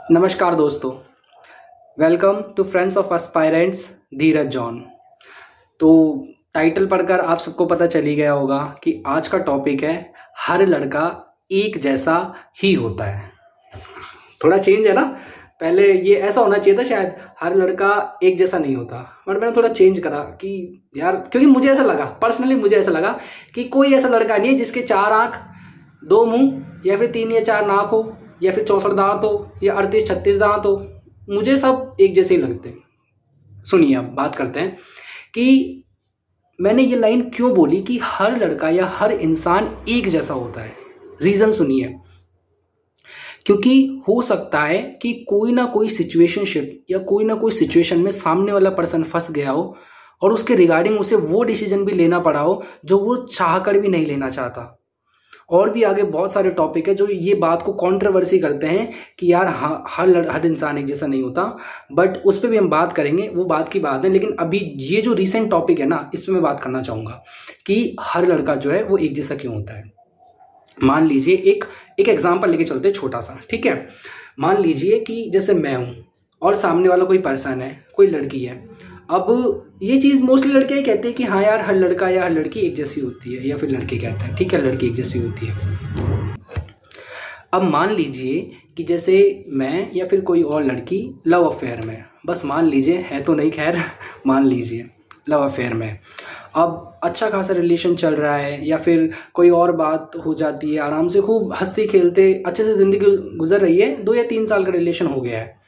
नमस्कार दोस्तों, welcome to friends of aspirants Dheeraj John. तो टाइटल पढ़कर आप सबको पता चल ही गया होगा कि आज का टॉपिक है हर लड़का एक जैसा ही होता है। थोड़ा चेंज है ना, पहले ये ऐसा होना चाहिए था शायद हर लड़का एक जैसा नहीं होता, बट मैंने थोड़ा चेंज करा कि यार, क्योंकि मुझे ऐसा लगा, पर्सनली मुझे ऐसा लगा कि कोई ऐसा लड़का नहीं है जिसके 4 आंख 2 मुंह या फिर 3 या 4 नाक हो या फिर 64 दांत हो या 38-36 दांत हो। मुझे सब एक जैसे ही लगते हैं। सुनिए, अब बात करते हैं कि मैंने ये लाइन क्यों बोली कि हर लड़का या हर इंसान एक जैसा होता है। रीजन सुनिए, क्योंकि हो सकता है कि कोई ना कोई सिचुएशनशिप या कोई ना कोई सिचुएशन में सामने वाला पर्सन फंस गया हो और उसके रिगार्डिंग उसे वो डिसीजन भी लेना पड़ा हो जो वो चाह कर भी नहीं लेना चाहता। और भी आगे बहुत सारे टॉपिक है जो ये बात को कंट्रोवर्सी करते हैं कि यार हर इंसान एक जैसा नहीं होता, बट उस पर भी हम बात करेंगे, वो बात की बात है। लेकिन अभी ये जो रिसेंट टॉपिक है ना, इस पर मैं बात करना चाहूंगा कि हर लड़का जो है वो एक जैसा क्यों होता है। मान लीजिए एक एग्जाम्पल लेके चलते हैं छोटा सा, ठीक है। मान लीजिए कि जैसे मैं हूं और सामने वाला कोई पर्सन है, कोई लड़की है। अब ये चीज मोस्टली लड़के ही कहते हैं कि हाँ यार, हर लड़का या हर लड़की एक जैसी होती है, या फिर लड़के कहते हैं ठीक है लड़की एक जैसी होती है। अब मान लीजिए कि जैसे मैं या फिर कोई और लड़की लव अफेयर में, बस मान लीजिए, है तो नहीं खैर, मान लीजिए लव अफेयर में अब अच्छा खासा रिलेशन चल रहा है, या फिर कोई और बात हो जाती है, आराम से खूब हंसते खेलते अच्छे से जिंदगी गुजर रही है। 2 या 3 साल का रिलेशन हो गया है।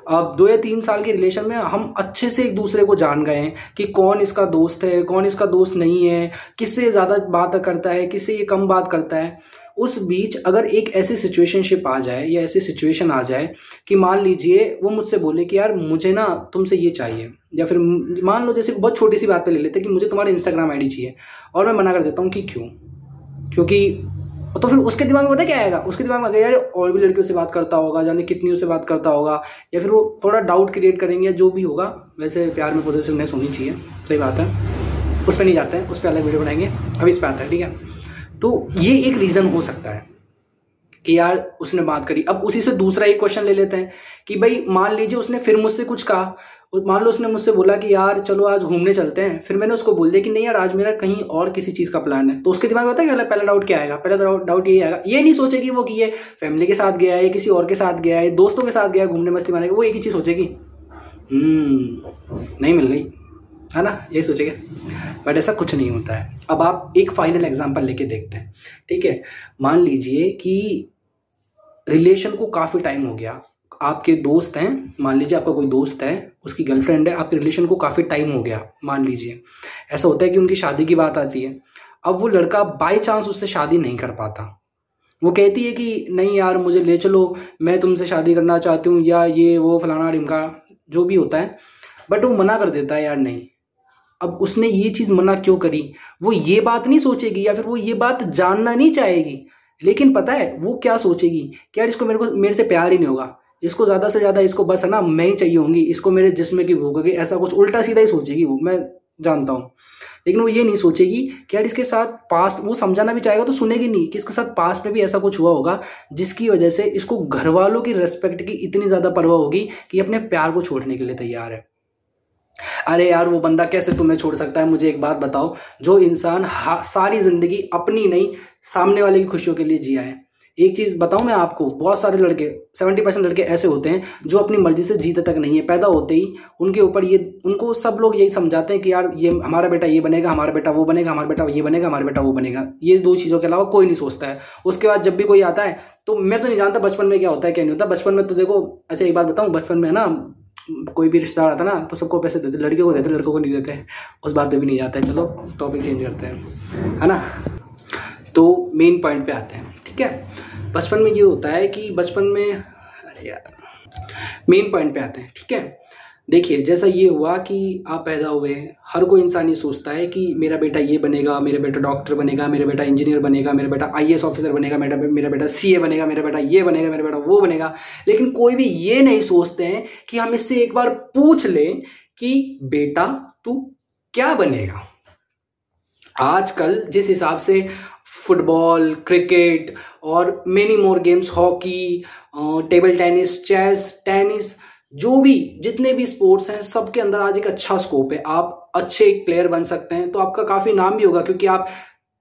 अब 2 या 3 साल के रिलेशन में हम अच्छे से एक दूसरे को जान गए हैं कि कौन इसका दोस्त है, कौन इसका दोस्त नहीं है, किससे ज्यादा बात करता है, किससे ये कम बात करता है। उस बीच अगर एक ऐसी सिचुएशनशिप आ जाए या ऐसी सिचुएशन आ जाए कि मान लीजिए वो मुझसे बोले कि यार मुझे ना तुमसे ये चाहिए, या फिर मान लो जैसे बहुत छोटी सी बात पे ले लेते कि मुझे तुम्हारी इंस्टाग्राम आईडी चाहिए, और मैं मना कर देता हूँ कि क्यों, क्योंकि तो फिर उसके दिमाग में पता क्या आएगा, उसके दिमाग में आएगा यार और भी लड़कियों से बात करता होगा, जाने कितनी उससे बात करता होगा, या फिर वो थोड़ा डाउट क्रिएट करेंगे, जो भी होगा। वैसे प्यार में पॉजिटिवनेस होनी चाहिए, सही बात है, उस पर नहीं जाते हैं, उस पर अलग वीडियो बनाएंगे, अभी इस पर आता है, ठीक है। तो ये एक रीजन हो सकता है कि यार उसने बात करी। अब उसी से दूसरा एक क्वेश्चन ले लेते हैं कि भाई मान लीजिए उसने फिर मुझसे कुछ कहा, मान लो उसने मुझसे बोला कि यार चलो आज घूमने चलते हैं, फिर मैंने उसको बोल दिया कि नहीं यार आज मेरा कहीं और किसी चीज का प्लान है। तो उसके दिमाग में पता है पहला डाउट क्या आएगा, पहला डाउट ये आएगा, ये नहीं सोचेगी वो कि ये फैमिली के साथ गया है, किसी और के साथ गया है, दोस्तों के साथ गया है घूमने मस्ती मारने, वो एक ही चीज सोचेगी, नहीं मिल गई, है ना, यही सोचेगा। बट ऐसा कुछ नहीं होता है। अब आप एक फाइनल एग्जांपल लेके देखते हैं, ठीक है। मान लीजिए कि रिलेशन को काफी टाइम हो गया, आपके दोस्त हैं, मान लीजिए आपका कोई दोस्त है, उसकी गर्लफ्रेंड है, आपके रिलेशन को काफी टाइम हो गया। मान लीजिए ऐसा होता है कि उनकी शादी की बात आती है। अब वो लड़का बाय चांस उससे शादी नहीं कर पाता, वो कहती है कि नहीं यार मुझे ले चलो, मैं तुमसे शादी करना चाहती हूँ, या ये वो फलाना ढिमका जो भी होता है, बट वो मना कर देता है यार नहीं। अब उसने ये चीज मना क्यों करी, वो ये बात नहीं सोचेगी, या फिर वो ये बात जानना नहीं चाहेगी, लेकिन पता है वो क्या सोचेगी कि यार इसको मेरे से प्यार ही नहीं होगा, इसको ज्यादा से ज्यादा इसको बस है ना मैं ही चाहिए होंगी, इसको मेरे जिस्म की भूख होगी, ऐसा कुछ उल्टा सीधा ही सोचेगी वो, मैं जानता हूँ। लेकिन वो ये नहीं सोचेगी कि यार इसके साथ पास्ट, वो समझाना भी चाहेगा तो सुनेगी नहीं कि इसके साथ पास्ट में भी ऐसा कुछ हुआ होगा जिसकी वजह से इसको घर वालों की रेस्पेक्ट की इतनी ज्यादा परवाह होगी कि अपने प्यार को छोड़ने के लिए तैयार है। अरे यार वो बंदा कैसे तुम्हें छोड़ सकता है। मुझे एक बात बताओ, जो इंसान सारी जिंदगी अपनी नहीं सामने वाले की खुशियों के लिए जिया है। एक चीज बताऊं मैं आपको, बहुत सारे लड़के 70% लड़के ऐसे होते हैं जो अपनी मर्जी से जीते तक नहीं है। पैदा होते ही उनके ऊपर ये, उनको सब लोग यही समझाते हैं कि यार ये हमारा बेटा ये बनेगा, हमारा बेटा वो बनेगा, हमारा बेटा ये बनेगा, हमारा बेटा वो बनेगा। ये 2 चीजों के अलावा कोई नहीं सोचता है। उसके बाद जब भी कोई आता है, तो मैं तो नहीं जानता बचपन में क्या होता है क्या नहीं होता। बचपन में तो देखो, अच्छा एक बात बताऊं, बचपन में ना कोई भी रिश्तेदार आता ना तो सबको पैसे देते, लड़कियों को देते, लड़कों को नहीं देते। उस बात पे भी नहीं जाता है। चलो टॉपिक चेंज करते हैं, है ना। तो मेन पॉइंट पे आते हैं, ठीक है। बचपन में ये होता है कि बचपन में, अरे यार मेन पॉइंट पे आते हैं, ठीक है। देखिए जैसा ये हुआ कि आप पैदा हुए, हर कोई इंसान ये सोचता है कि मेरा बेटा ये बनेगा, मेरा बेटा डॉक्टर बनेगा, मेरा बेटा इंजीनियर बनेगा, मेरा बेटा आईएएस ऑफिसर बनेगा, मेरा बेटा सीए बनेगा, मेरा बेटा ये बनेगा, मेरा बेटा वो बनेगा। लेकिन कोई भी ये नहीं सोचते हैं कि हम इससे एक बार पूछ लें कि बेटा तू क्या बनेगा। आजकल जिस हिसाब से फुटबॉल, क्रिकेट और many more games, hockey, table tennis, chess, tennis, जो भी जितने भी स्पोर्ट्स हैं सबके अंदर आज एक अच्छा स्कोप है। आप अच्छे एक प्लेयर बन सकते हैं, तो आपका काफी नाम भी होगा, क्योंकि आप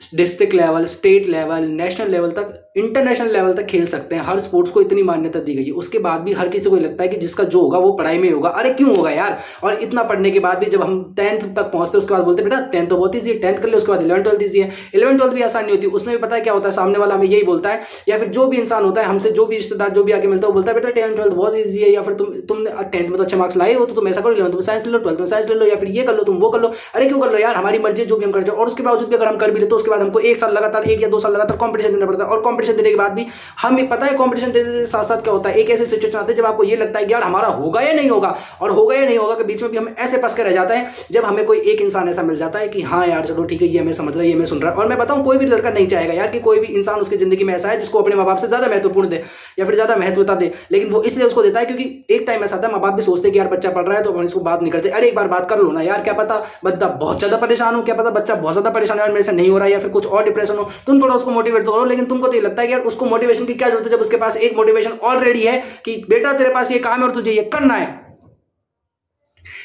district level, state level, national level तक, इंटरनेशनल लेवल तक खेल सकते हैं। हर स्पोर्ट्स को इतनी मान्यता दी गई है। उसके बाद भी हर किसी को लगता है कि जिसका जो होगा वो पढ़ाई में होगा। अरे क्यों होगा यार? और इतना पढ़ने के बाद भी जब हम 10th तक पहुंचते हैं उसके बाद बोलते हैं बेटा 10th तो बहुत ईजी है, 10th कर ले, उसके बाद 11th 12th ईजी है। 11th 12th भी आसान नहीं होती, उसमें भी पता है क्या होता है, सामने वाला हमें यही बोलता है, या फिर जो भी इंसान होता है हमसे, जो भी रिश्तेदार जो भी आगे मिलता है वो बोलता है बेटा 10th 12th बहुत ईजी है, या फिर तुमने 10th में तो अच्छे मार्क्स लाए हो तो तुम ऐसा करो, 11th में साइंस ले लो, 12th में साइंस ले लो, या फिर ये कर लो, तुम वो कर लो। अरे क्यों कर लो यार? हमारी मर्जी, जो भी हम कर जाओ। और उसके बावजूद भी अगर हम कर भी ले तो उसके बाद हमको 1 साल लगातार, 1 या 2 साल लगातार कॉम्पिटिशन देना पड़ता है। और कॉम्पिटिशन देने के बाद भी हमें पता है कॉम्पिटिशन देने के साथ साथ क्या होता है, एक ऐसी सिचुएशन आती है जब आपको ये लगता है कि यार हमारा होगा या नहीं होगा, और होगा या नहीं होगा के बीच में भी हम ऐसे फंस के रह जाते हैं जब हमें कोई एक इंसान ऐसा मिल जाता है कि हाँ यार चलो ठीक है, ये हमें समझ रहा है, ये हमें सुन रहा है। और मैं बताऊं, कोई भी लड़का नहीं चाहेगा यार कि कोई भी इंसान उसकी जिंदगी में ऐसा है जिसको अपने माँ बाप से ज्यादा महत्वपूर्ण दे या फिर ज्यादा महत्वता दे, लेकिन वो इसलिए उसको देता है क्योंकि एक टाइम ऐसा था माँ बाप भी सोचते कि यार बच्चा पढ़ रहा है तो अपन इसको बात नहीं करते। अरे एक बार बात कर लो ना यार, क्या पता बच्चा बहुत ज्यादा परेशान हो, क्या पता बच्चा बहुत ज्यादा परेशान है और मेरे से नहीं हो रहा है, या फिर कुछ और डिप्रेशन हो, तुम थोड़ा उसको मोटिवेट तो करो। लेकिन तुमको तो ये लगता है कि यार उसको मोटिवेशन की क्या जरूरत है जब उसके पास एक मोटिवेशन ऑलरेडी है कि बेटा तेरे पास ये काम है और तुझे ये करना है।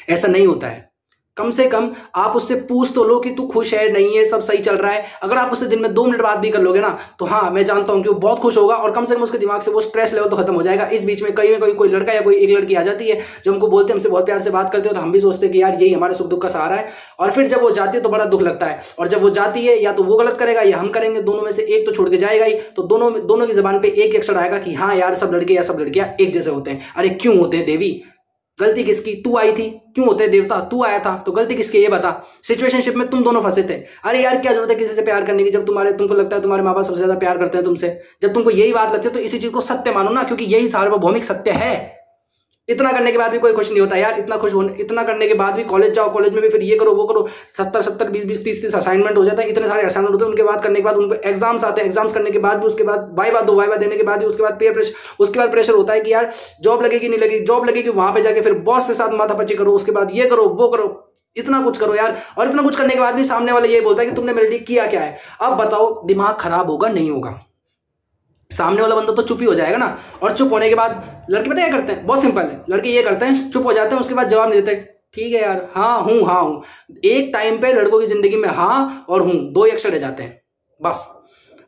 ऐसा नहीं होता है। कम से कम आप उससे पूछ तो लो कि तू खुश है, नहीं है, सब सही चल रहा है। अगर आप उससे दिन में 2 मिनट बात भी कर लोगे ना, तो हाँ मैं जानता हूं कि वो बहुत खुश होगा और कम से कम उसके दिमाग से वो स्ट्रेस लेवल तो खत्म हो जाएगा। इस बीच में कहीं ना कहीं कोई लड़का या कोई एक लड़की आ जाती है जो हमको बोलते हैं, हमसे बहुत प्यार से बात करते हो, तो हम भी सोचते हैं कि यार यही हमारे सुख दुख का सहारा है। और फिर जब वो जाती है तो बड़ा दुख लगता है, और जब वो जाती है या तो वो गलत करेगा या हम करेंगे, दोनों में से एक तो छोड़ के जाएगा ही। तो दोनों की जबान पे एक अक्षर आएगा कि हाँ यार सब लड़के या सब लड़कियां एक जैसे होते हैं। अरे क्यों होते हैं देवी? गलती किसकी? तू आई थी। क्यों होते देवता? तू आया था। तो गलती किसकी ये बता। सिचुएशनशिप में तुम दोनों फंसे थे। अरे यार क्या जरूरत है किसी से प्यार करने की जब तुमको लगता है तुम्हारे माँ बाप सबसे ज्यादा प्यार करते हैं तुमसे। जब तुमको यही बात लगती है तो इसी चीज को सत्य मानो ना, क्योंकि यही सार्वभौमिक सत्य है। इतना करने के बाद भी कोई खुश नहीं होता यार। इतना करने के बाद भी कॉलेज जाओ, कॉलेज में भी फिर ये करो वो करो, 70 20 30 असाइनमेंट हो जाता है। इतने सारे असाइनमेंट होते हैं, उनके बाद करने के बाद उनको एग्जाम्स आते हैं। एग्जाम्स करने के बाद भी उसके बाद वाइवा देने के बाद भी उसके बाद पेयर प्रेशर, उसके बाद प्रेशर होता है कि यार जॉब लगेगी नहीं लगेगी, जॉब लगेगी वहां पे जाके फिर बॉस के साथ माथापच्ची करो, उसके बाद ये करो वो करो, इतना कुछ करो यार। और इतना कुछ करने के बाद भी सामने वाला ये बोलता है कि तुमने मेरे लिए किया क्या है। अब बताओ दिमाग खराब होगा नहीं होगा? सामने वाला बंदा तो चुप ही हो जाएगा ना। और चुप होने के बाद लड़के पता क्या करते हैं? बहुत सिंपल है, लड़के ये करते हैं चुप हो जाते हैं, उसके बाद जवाब नहीं देते, ठीक है यार हाँ हूं। एक टाइम पे लड़कों की जिंदगी में हाँ और हूं 2 अक्षर रह जाते हैं बस।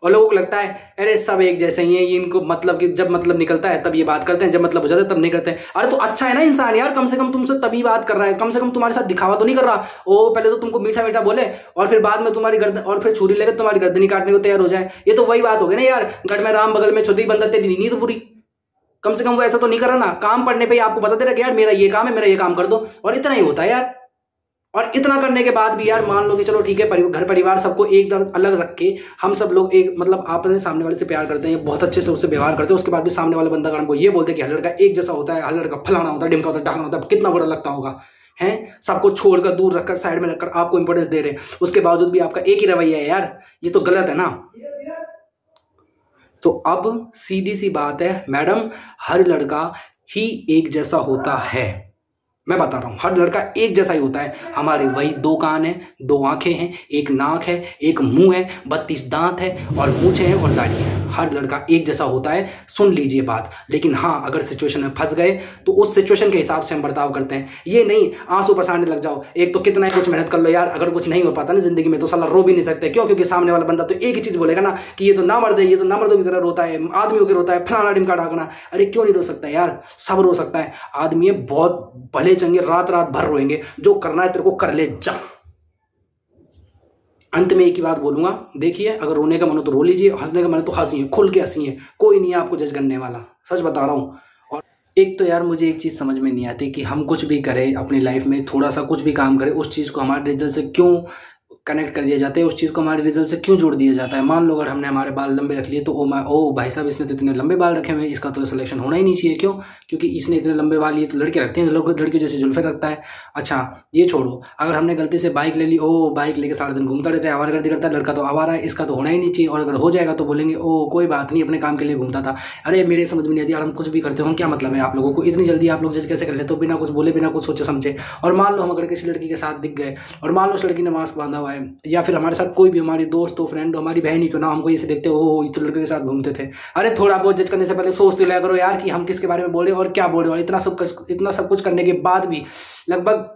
और लोगों को लगता है अरे सब एक जैसे ही हैं, ये इनको मतलब कि जब मतलब निकलता है तब ये बात करते हैं, जब मतलब हो जाता है तब नहीं करते हैं। अरे तो अच्छा है ना इंसान यार, कम से कम तुमसे तभी बात कर रहा है, कम से कम तुम्हारे साथ दिखावा तो नहीं कर रहा। ओ पहले तो तुमको मीठा मीठा बोले और फिर बाद में तुम्हारी गर्दन, और फिर छुरी लेकर तुम्हारी गर्दनी काटने को तैयार हो जाए। ये तो वही बात हो गई ना यार, गढ़ में राम बगल में छुरी, बंदा तेरी नींद बुरी। कम से कम वो ऐसा तो नहीं कर रहा ना, काम पड़ने पे आपको बता दे रहा कि यार मेरा ये काम है, मेरा ये काम कर दो, और इतना ही होता है यार। और इतना करने के बाद भी यार मान लो कि चलो ठीक है, घर परिवार सबको एक अलग रख के हम सब लोग एक मतलब आपने सामने वाले से प्यार करते हैं, बहुत अच्छे से उससे व्यवहार करते हैं, उसके बाद भी सामने वाला बंदा अगर हमको ये बोलते हैं कि हर लड़का एक जैसा होता है, हर लड़का फलाना होता है, ढिमका होता है, ढाकना होता है, कितना बुरा लगता होगा है। सबको छोड़कर दूर रखकर साइड में रखकर आपको इंपॉर्टेंस दे रहे, उसके बावजूद भी आपका एक ही रवैया है यार, ये तो गलत है ना। तो अब सीधी सी बात है मैडम, हर लड़का ही एक जैसा होता है। मैं बता रहा हूं हर लड़का एक जैसा ही होता है। हमारे वही 2 कान है, 2 आंखें हैं, एक नाक है, एक मुंह है, 32 दांत है और मूंछें हैं और दाढ़ी है। हर लड़का एक जैसा होता है, सुन लीजिए बात। लेकिन हाँ अगर सिचुएशन में फंस गए तो उस सिचुएशन के हिसाब से हम बर्ताव करते हैं। ये नहीं आंसू पसारने लग जाओ। एक तो कितना कुछ मेहनत कर लो यार, अगर कुछ नहीं हो पाता ना जिंदगी में तो साला रो भी नहीं सकते। क्यों? क्योंकि सामने वाला बंदा तो एक ही चीज बोलेगा ना कि ये तो ना मर्द है, ये तो ना मर्दों की तरह रोता है, आदमियों के रोता है, फलाना ढिमका ढाकना। अरे क्यों नहीं रो सकता यार? सब रो सकता है। आदमी बहुत भले चंगे रात रात भर रोएंगे, जो करना है तेरे को कर ले जा। अंत में एक ही बात बोलूंगा, देखिए अगर रोने का मन हो तो रो लीजिए, हंसने का मन हो तो हंसिए, खुल के हंसिए, कोई नहीं है आपको जज करने वाला, सच बता रहा हूं। और एक तो यार मुझे एक चीज समझ में नहीं आती कि हम कुछ भी करें अपनी लाइफ में, थोड़ा सा कुछ भी काम करें, उस चीज को हमारे रिजल्ट से क्यों कनेक्ट कर दिया जाता है, उस चीज़ को हमारे रिजल्ट से क्यों जोड़ दिया जाता है। मान लो अगर हमने हमारे बाल लंबे रख लिए तो ओ भाई साहब इसने तो इतने लंबे बाल रखे हुए हैं, इसका तो सिलेक्शन होना ही नहीं चाहिए। क्यों? क्योंकि इसने इतने लंबे बाल, ये तो लड़के रखते हैं, लड़की जैसे जुल्फे रखता है। अच्छा ये छोड़ो, अगर हमने गलती से बाइक ले ली, ओ बाइक लेके सारा दिन घूमता रहता है, आवारागर्दी करता है, लड़का तो आवारा है, इसका तो होना ही नहीं चाहिए। और अगर हो जाएगा तो बोलेंगे ओ कोई बात नहीं, अपने काम के लिए घूमता था। अरे मेरे समझ में नहीं आती यार, हम कुछ भी करते हो क्या मतलब है आप लोगों को, इतनी जल्दी आप लोग जज कैसे कर लेते हो बिना कुछ बोले, बिना कुछ सोचे समझे। और मान लो हम अगर किसी लड़की के साथ दिख गए और मान लो उस लड़की ने मास्क बांधा हुआ है, या फिर हमारे साथ कोई भी हमारी दोस्त हो, फ्रेंड हो, हमारी बहन ही क्यों ना, हमको ऐसे देखते हो ओ इतने लड़के के साथ घूमते थे। अरे थोड़ा बहुत जज करने से पहले सोच तो लिया करो यार कि हम किसके बारे में बोल रहे हैं और क्या बोल रहे हो। इतना सब कुछ करने के बाद भी, लगभग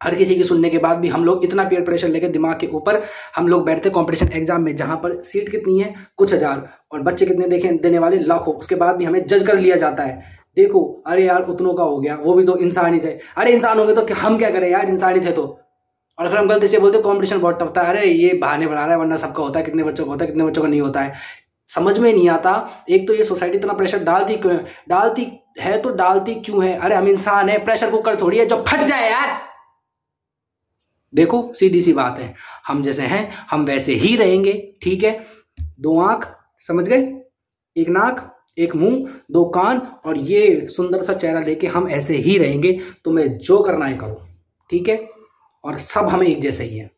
हर किसी की सुनने के बाद भी, हम लोग इतना पीयर प्रेशर लेके दिमाग के ऊपर हम लोग बैठते कंपटीशन एग्जाम में, जहां पर सीट कितनी है, कुछ हजार, और बच्चे कितने देने वाले लाखों, उसके बाद भी हमें जज कर लिया जाता है। देखो अरे यार उतनों का हो गया, वो भी तो इंसान ही थे। अरे इंसान होंगे तो हम क्या करें यार, इंसान ही थे तो। और अगर हम गलती से बोलते कंपटीशन बहुत टफ था, अरे ये बहाने बना रहा है, वरना सबका होता है, कितने बच्चों का होता है, कितने बच्चों का नहीं होता है। समझ में नहीं आता। एक तो ये सोसाइटी इतना प्रेशर डालती क्यों है, डालती है तो डालती क्यों है। अरे हम इंसान है, प्रेशर कुकर थोड़ी है जो फट जाए यार। देखो सीधी सी बात है, हम जैसे हैं हम वैसे ही रहेंगे, ठीक है। 2 आंख, समझ गए, 1 नाक, 1 मुंह, 2 कान और ये सुंदर सा चेहरा लेके हम ऐसे ही रहेंगे। तुम्हें जो करना है करो, ठीक है। और सब हमें एक जैसे ही है।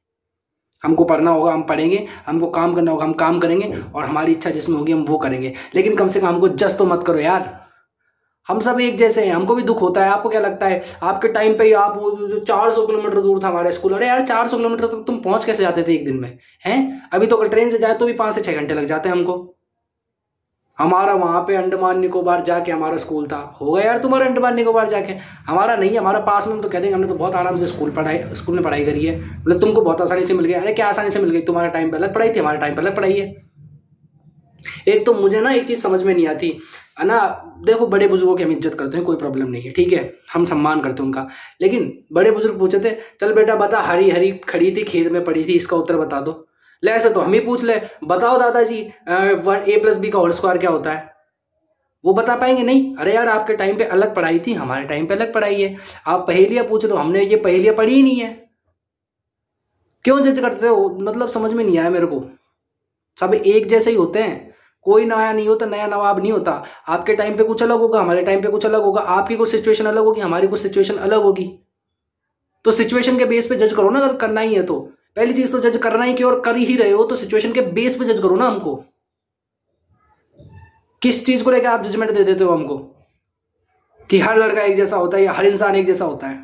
हमको पढ़ना होगा हम पढ़ेंगे, हमको काम करना होगा हम काम करेंगे, और हमारी इच्छा जिसमें होगी हम वो करेंगे। लेकिन कम से कम हमको जज तो मत करो यार। हम सब एक जैसे हैं, हमको भी दुख होता है। आपको क्या लगता है, आपके टाइम पे ही आप वो जो 400 किलोमीटर दूर था हमारा स्कूल, अरे यार 400 किलोमीटर तक तुम पहुंच कैसे जाते थे एक दिन में, हैं? अभी तो अगर ट्रेन से जाए तो भी 5 से 6 घंटे लग जाते हैं हमको। हमारा वहां पे अंडमान निकोबार जाके हमारा स्कूल था। होगा यार तुम्हारा अंडमान निकोबार जाके, हमारा नहीं, हमारा पास में। हम तो कह देंगे हमने तो बहुत आराम से स्कूल में पढ़ाई करी है, मतलब तुमको बहुत आसानी से मिल गया। अरे क्या आसानी से मिल गई, तुम्हारे टाइम पे अलग पढ़ाई थी, हमारे टाइम पे अलग पढ़ाई है। एक तो मुझे ना एक चीज समझ में नहीं आती है ना, देखो बड़े बुजुर्गों की हम इज्जत करते हैं, कोई प्रॉब्लम नहीं है, ठीक है, हम सम्मान करते हैं उनका। लेकिन बड़े बुजुर्ग पूछे थे, चल बेटा बता, हरी हरी खड़ी थी खेत में पड़ी थी, इसका उत्तर बता दो। ले ऐसे तो हम ही पूछ ले, बताओ दादाजी a+b का होल स्क्वायर क्या होता है, वो बता पाएंगे नहीं। अरे यार आपके टाइम पे अलग पढ़ाई थी, हमारे टाइम पे अलग पढ़ाई है। आप पहेलियां पूछे तो हमने ये पहेलियां पढ़ी ही नहीं है। क्यों जज करते हो, मतलब समझ में नहीं आया मेरे को। सब एक जैसे ही होते हैं, कोई नया नहीं होता, नया नवाब नहीं होता। आपके टाइम पे कुछ अलग होगा, हमारे टाइम पे कुछ अलग होगा, आपकी कुछ सिचुएशन अलग होगी, हमारी कुछ सिचुएशन अलग होगी। तो सिचुएशन के बेस पे जज करो ना, अगर करना ही है तो। पहली चीज तो जज करना ही क्यों, और कर ही रहे हो तो सिचुएशन के बेस पे जज करो ना हमको। किस चीज को लेकर आप जजमेंट दे देते हो हमको कि हर लड़का एक जैसा होता है या हर इंसान एक जैसा होता है।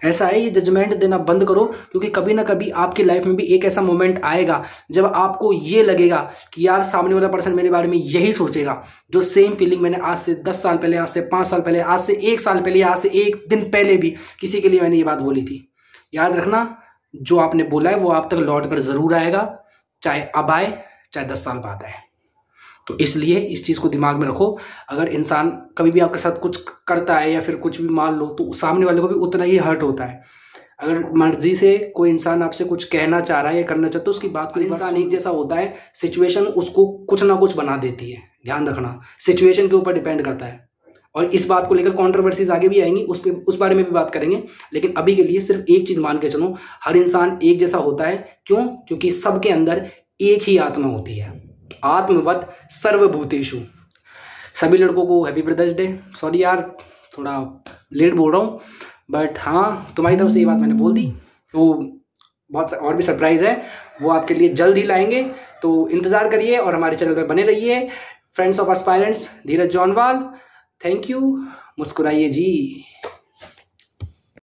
ऐसा है, ये जजमेंट देना बंद करो, क्योंकि कभी ना कभी आपकी लाइफ में भी एक ऐसा मोमेंट आएगा जब आपको ये लगेगा कि यार सामने वाला पर्सन मेरे बारे में यही सोचेगा, जो सेम फीलिंग मैंने आज से 10 साल पहले, आज से 5 साल पहले, आज से 1 साल पहले, आज से 1 दिन पहले भी किसी के लिए मैंने ये बात बोली थी। याद रखना, जो आपने बोला है वो आप तक लौट कर जरूर आएगा, चाहे अब आए चाहे 10 साल बाद आए। तो इसलिए इस चीज को दिमाग में रखो। अगर इंसान कभी भी आपके साथ कुछ करता है या फिर कुछ भी मान लो, तो सामने वाले को भी उतना ही हर्ट होता है। अगर मर्जी से कोई इंसान आपसे कुछ कहना चाह रहा है या करना चाहता है, तो उसकी बात को, इंसान एक जैसा होता है, सिचुएशन उसको कुछ ना कुछ बना देती है। ध्यान रखना, सिचुएशन के ऊपर डिपेंड करता है। और इस बात को लेकर कॉन्ट्रोवर्सीज आगे भी आएंगी, उस बारे में भी बात करेंगे। लेकिन अभी के लिए सिर्फ एक चीज मान के चलो, हर इंसान एक जैसा होता है। क्यों? क्योंकि सबके अंदर एक ही आत्मा होती है, आत्मवत सर्वभूतेषु। सभी लड़कों को हैप्पी ब्रदर्स डे। सॉरी यार थोड़ा लेट बोल रहा हूँ, बट हाँ तुम्हारी तरफ से ये बात मैंने बोल दी। तो बहुत और भी सरप्राइज है, वो आपके लिए जल्द ही लाएंगे, तो इंतजार करिए और हमारे चैनल पे बने रहिए। Friends of aspirants, Dheeraj Jonwal. Thank you. मुस्कुराइए जी।